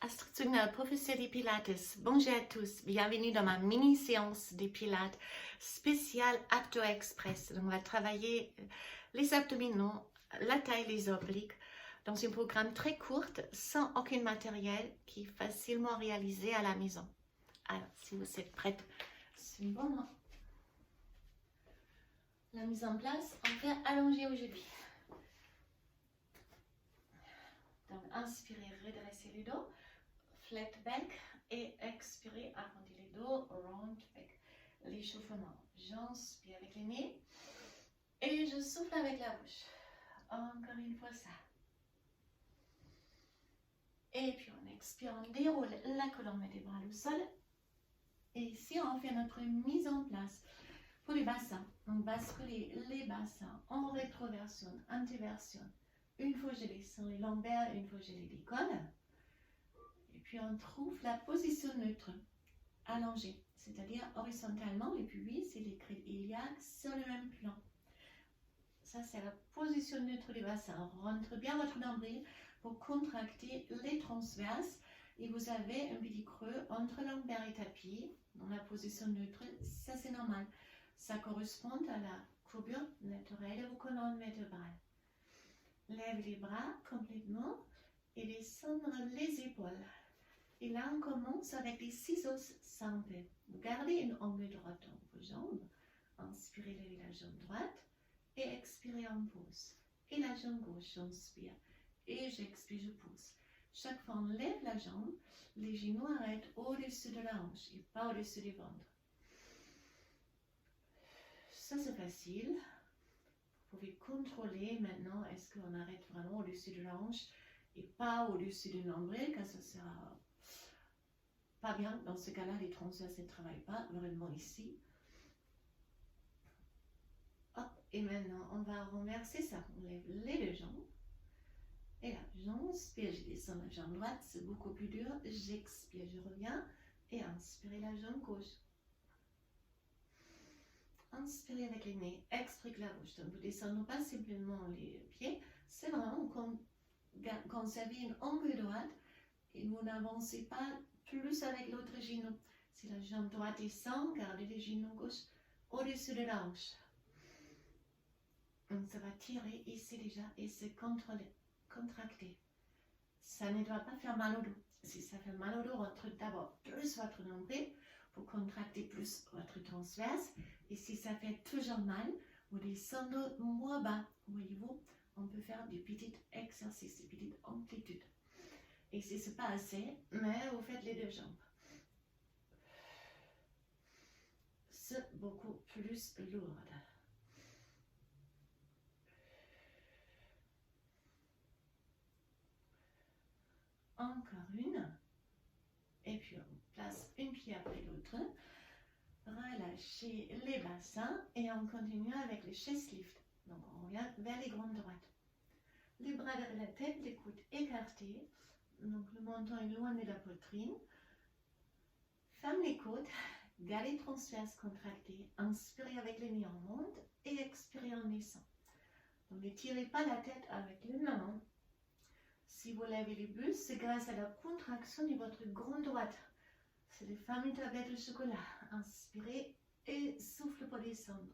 Astrid Züngner, professeur des Pilates. Bonjour à tous, bienvenue dans ma mini-séance des Pilates spéciale Abdo Express. Donc, on va travailler les abdominaux, la taille, les obliques dans un programme très court, sans aucun matériel, qui est facilement réalisé à la maison. Alors, si vous êtes prête, c'est bon. La mise en place, on fait allonger aujourd'hui. Donc, inspirez, redressez le dos. Flat back et expirez, arrondissez les dos, round back, l'échauffement. J'inspire avec les nez et je souffle avec la bouche. Encore une fois ça. Et puis on expire, on déroule la colonne vertébrale au sol. Et ici on fait notre mise en place pour les bassins. On bascule les bassins en rétroversion, antéversion. Une fois je descends les lombaires, une fois je les décolle. Et puis on trouve la position neutre, allongée, c'est-à-dire horizontalement, et puis c'est l'écrit iliaque sur le même plan. Ça c'est la position neutre du bassin. Rentre bien votre nombril pour contracter les transverses et vous avez un petit creux entre lombaire et tapis dans la position neutre. Ça c'est normal. Ça correspond à la courbure naturelle de vos colonnes vertébrales. Lève les bras complètement et descendre les épaules. Et là, on commence avec les ciseaux simples. Vous gardez une angle droite dans vos jambes. Inspirez, levez la jambe droite et expirez en pause. Et la jambe gauche, j'inspire et j'expire, je pousse. Chaque fois, on lève la jambe, les genoux arrêtent au-dessus de la hanche et pas au-dessus du ventre. Ça, c'est facile. Vous pouvez contrôler maintenant, est-ce qu'on arrête vraiment au-dessus de la hanche et pas au-dessus du nombril, car ça sera pas bien. Dans ce cas-là, les transverses ne travaillent pas vraiment ici. Hop, et maintenant, on va renverser ça. On lève les deux jambes. Et là, j'inspire, je descends la jambe droite, c'est beaucoup plus dur. J'expire, je reviens. Et inspirez la jambe gauche. Inspirez avec les nez, expirez la bouche. Donc, vous ne descendez pas simplement les pieds. C'est vraiment conserver une angle droite et vous n'avancez pas plus avec l'autre genou. Si la jambe droite descend, gardez les genoux gauche au-dessus de la hanche. Donc ça va tirer ici déjà et se contracter. Ça ne doit pas faire mal au dos. Si ça fait mal au dos, rentrez d'abord plus votre nombril pour contracter plus votre transverse. Et si ça fait toujours mal, vous descendez moins bas. Voyez-vous, on peut faire des petits exercices, des petites amplitudes. Et si ce n'est pas assez, mais vous faites les deux jambes. C'est beaucoup plus lourd. Encore une. Et puis on place une pied après l'autre. Relâchez les bassins et on continue avec les chest lift. Donc on revient vers les grandes droites. Les bras derrière la tête, les coudes écartés. Donc le menton est loin de la poitrine. Ferme les côtes. Gardez transverse contracté. Inspirez avec les nez en monte et expirez en descend. Donc ne tirez pas la tête avec les mains. Si vous levez les bustes, c'est grâce à la contraction de votre grande droite. C'est les fameux tablettes de chocolat. Inspirez et souffle pour descendre.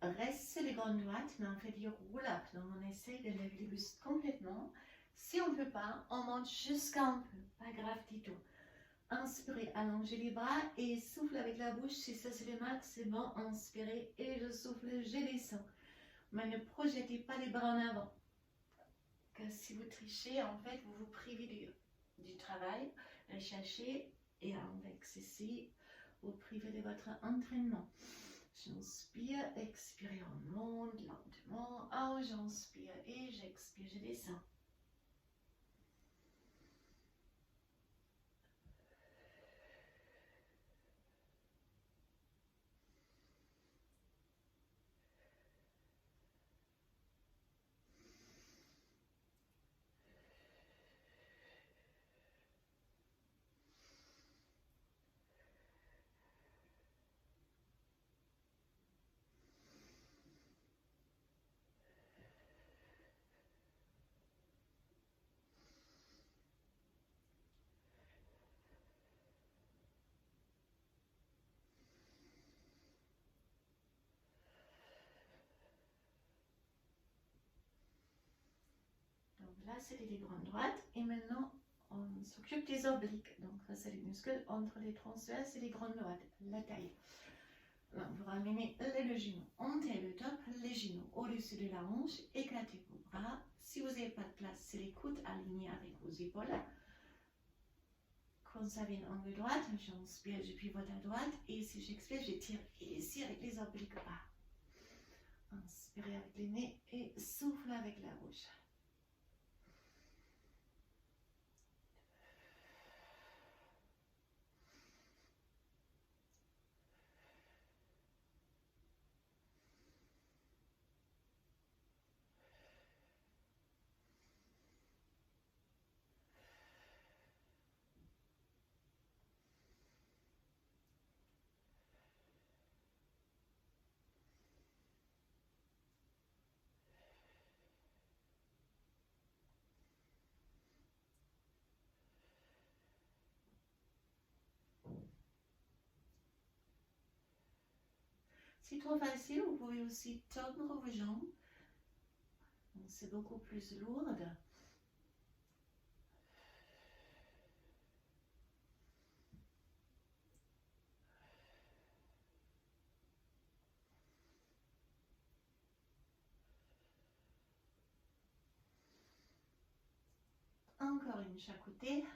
On reste sur les grandes droites, mais on fait du roll-up. Donc on essaie de lever les bustes complètement. Si on ne peut pas, on monte jusqu'à un peu. Pas grave du tout. Inspirez, allongez les bras et souffle avec la bouche. Si ça se fait mal, c'est bon. Inspirez et je souffle, je descends. Mais ne projetez pas les bras en avant. Car si vous trichez, en fait, vous vous privez du travail. Cherchez et avec ceci, vous privez de votre entraînement. J'inspire, expire, on monte lentement. Oh, j'inspire et j'expire, je descends. Là, c'était les grandes droites. Et maintenant, on s'occupe des obliques. Donc, ça, c'est les muscles entre les transverses et les grandes droites, la taille. Donc, vous ramenez les deux genoux, montez le top, les genoux au-dessus de la hanche, éclatez vos bras. Si vous n'avez pas de place, c'est les coudes alignés avec vos épaules. Quand ça vient en angle droite, j'inspire, je pivote à droite. Et si j'expire, je tire ici avec les obliques bas. Inspirez avec les nez et soufflez avec la bouche. Si trop facile, vous pouvez aussi tordre vos jambes. C'est beaucoup plus lourd. Encore une chaque côté.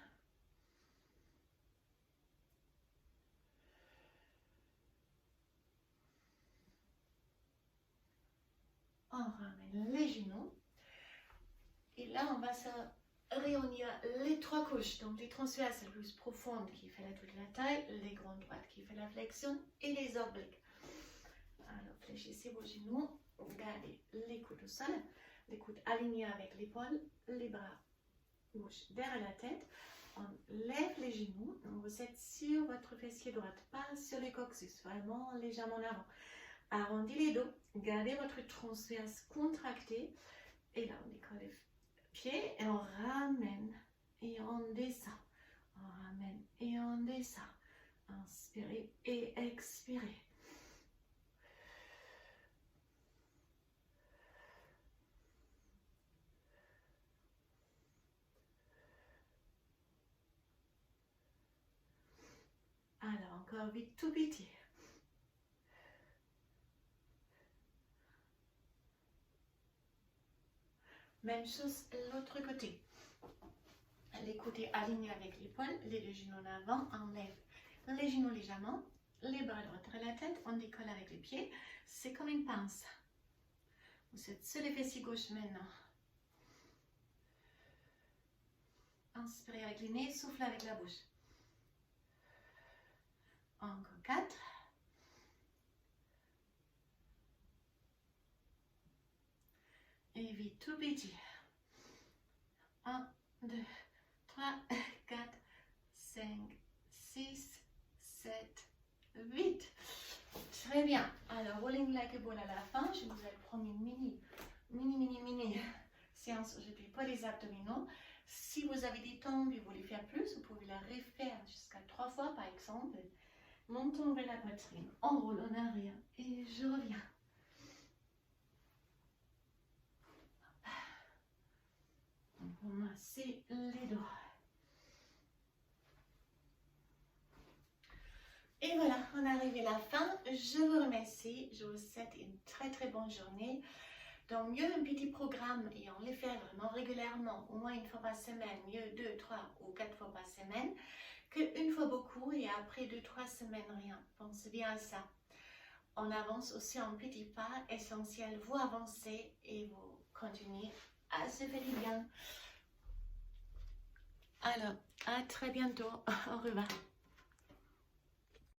On ramène les genoux. Et là, on va se réunir les trois couches. Donc, les transverses les plus profondes qui fait toute la taille, les grandes droites qui fait la flexion et les obliques. Alors, fléchissez vos genoux. Gardez les coudes au sol. Les coudes alignés avec l'épaule. Les bras gauche derrière la tête. On lève les genoux. Vous êtes sur votre fessier droite, pas sur les coccyx. Vraiment légèrement en avant. Arrondissez les dos. Gardez votre transverse contracté. Et là, on décolle les pieds et on ramène et on descend. On ramène et on descend. Inspirez et expirez. Alors, encore vite, tout petit. Même chose l'autre côté. Les côtés alignés avec l'épaule, les deux genoux en avant, on lève les genoux légèrement, les bras droits à la tête, on décolle avec les pieds. C'est comme une pince. Vous êtes sur les fessiers gauche maintenant. Inspirez avec les nez, soufflez avec la bouche. Encore 4. Et vite, tout petit. 1, 2, 3, 4, 5, 6, 7, 8. Très bien. Alors, rolling like a ball à la fin. Je vous ai promis une mini séance aujourd'hui pour les abdominaux. Si vous avez des temps et vous voulez faire plus, vous pouvez la refaire jusqu'à 3 fois par exemple. Montons vers la poitrine, enroule en arrière et je reviens. On va masser les doigts. Et voilà, on est arrivé à la fin. Je vous remercie. Je vous souhaite une très bonne journée. Donc mieux un petit programme et on les fait vraiment régulièrement, au moins une fois par semaine, mieux 2, 3 ou 4 fois par semaine, qu'une fois beaucoup et après 2-3 semaines rien. Pensez bien à ça. On avance aussi en petits pas essentiels. Vous avancez et vous continuez à se faire du bien. Alors, à très bientôt. Au revoir.